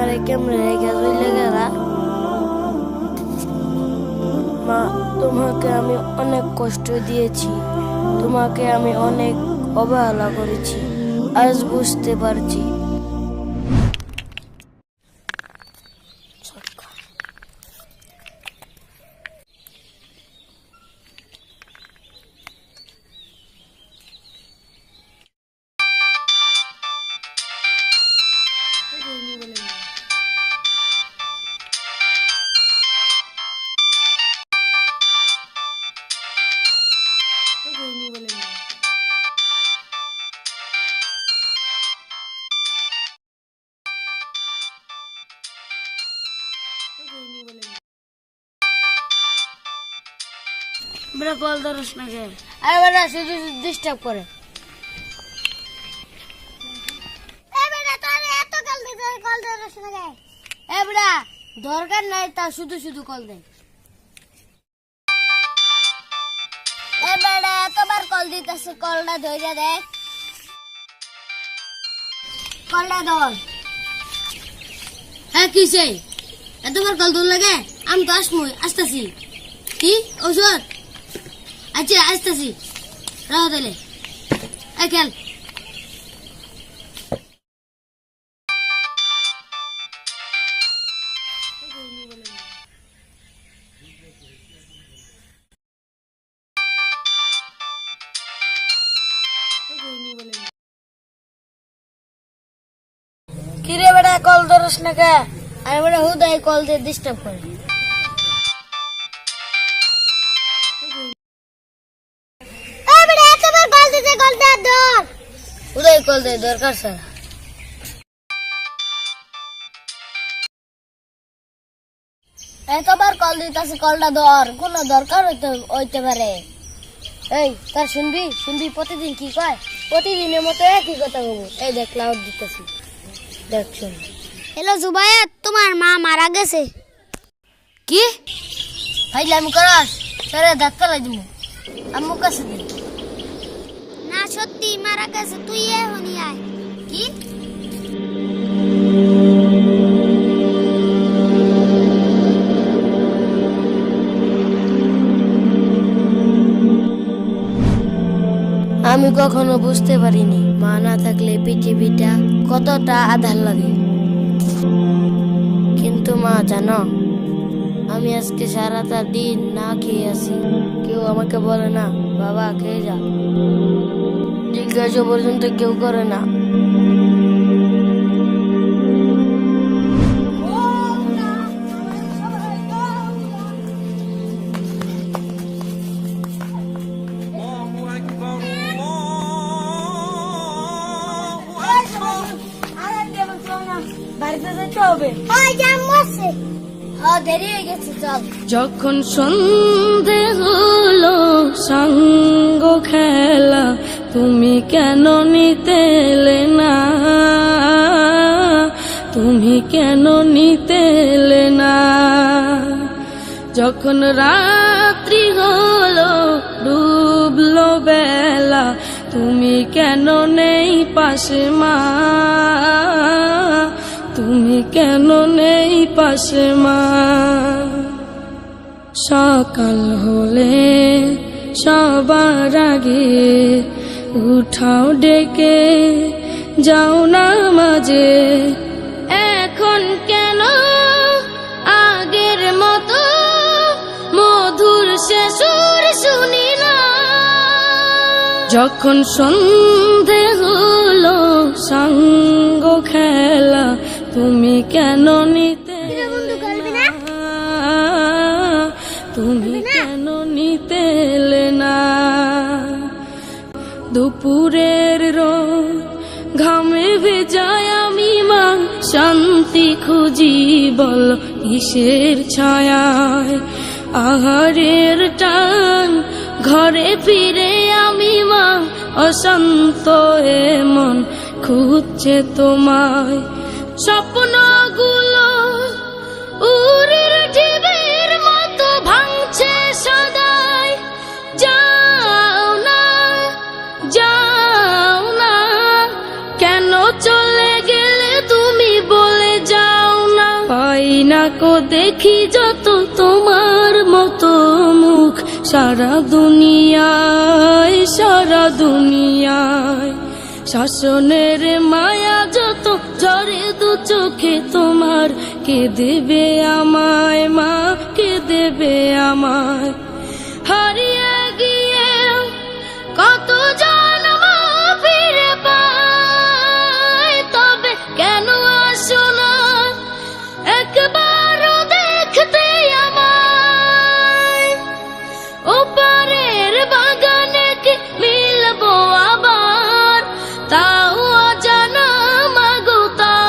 আমারে কেমনে রেখে চলে গেলা? মা, তোমাকে আমি অনেক কষ্ট দিয়েছি, তোমাকে আমি অনেক অবহেলা করেছি, আজ বুঝতে পারছি। বেটা কল ধরস না কে? আরে বেটা শুধু ডিস্টার্ব করে। দরকার নাই তা শুধু শুধু কল দেয়। এতবার কল দিতেছে, কলটা ধরে দেখ, কলটা ধর। হ্যাঁ কিসে এতবার কল ধর লাগে? আমি তো আসতেছি। কি ঔষধ? আচ্ছা আসতেছি, রাহ তাহলে। খেল। কিরে বেটা কল ধরস না কে? আমি বেটা হুদাই কল দিয়ে ডিস্টার্ব করি। হুদাই কল দে, দরকার ছাড়া। এতবার কল দিতেছে, কলটা ধর, কোন দরকার হইতে পারে। এই তার শুনবি প্রতিদিন কি কয়? প্রতিদিনের মতো একই কথা বলবো। এই দেখ লাউড দিতেছি, দেখ শুন। হ্যালো জুবায়েত, তোমার মা মারা গেছে। কি ফাইলামি করাস? তোরে ধাক্কা লাই দিমু, আম্মু কাছে দে। না সত্যি মারা গেছে, তুই এখনই আয়। কি? আমি কখনো বুঝতে পারিনি মা না থাকলে পৃথিবীটা কতটা আঁধার লাগে। কিন্তু মা জানো, আমি আজকে সারাটা দিন না খেয়ে আছি। কেউ আমাকে বলে না বাবা খেয়ে যা, জিজ্ঞাসা পর্যন্ত কেউ করে না। বাড়িতে যেতে হবে। দেরি হয়ে গেছে, চল। যখন সন্ধে হলো সঙ্গ খেলা, তুমি কেন নিতে এলে না? তুমি কেন নিতে এলে না? যখন রাত্রি হলো ডুবলো বেলা, তুমি কেন নেই পাশে মা? তুমি কেন নেই পাশে মা? সকাল হলে সবার আগে উঠাও ডেকে যাও না মাঝে। এখন কেন আগের মতো মধুর সে সুর শুনি না? যখন সন্ধে হলো সঙ্গ খেলা, তুমি কেন নিতে এলে না? তুমি কেন নিতে এলে না? দুপুরের রোদ ঘামে ভেজায় আমি মা, শান্তি খুঁজি বল কিসের ছায়ায়? আহারের টান ঘরে ফিরে আমি মা, অশান্ত এ মন খুঁজছে তোমায়। স্বপ্নগুলো উড়ের ঢেউয়ের মতো ভাঙছে সদাই। যাও না, যাও না, কেন চলে গেলে তুমি বলে যাও আয়নাকো দেখি যত তোমার মতো মুখ, সারা দুনিয়ায় সারা দুনিয়ায়। শাসনের মায়া যত ঝরে দু চোখে তোমার, কে দেবে আমায় মা, কে দেবে আমায়? হারিয়ে গিয়ে কত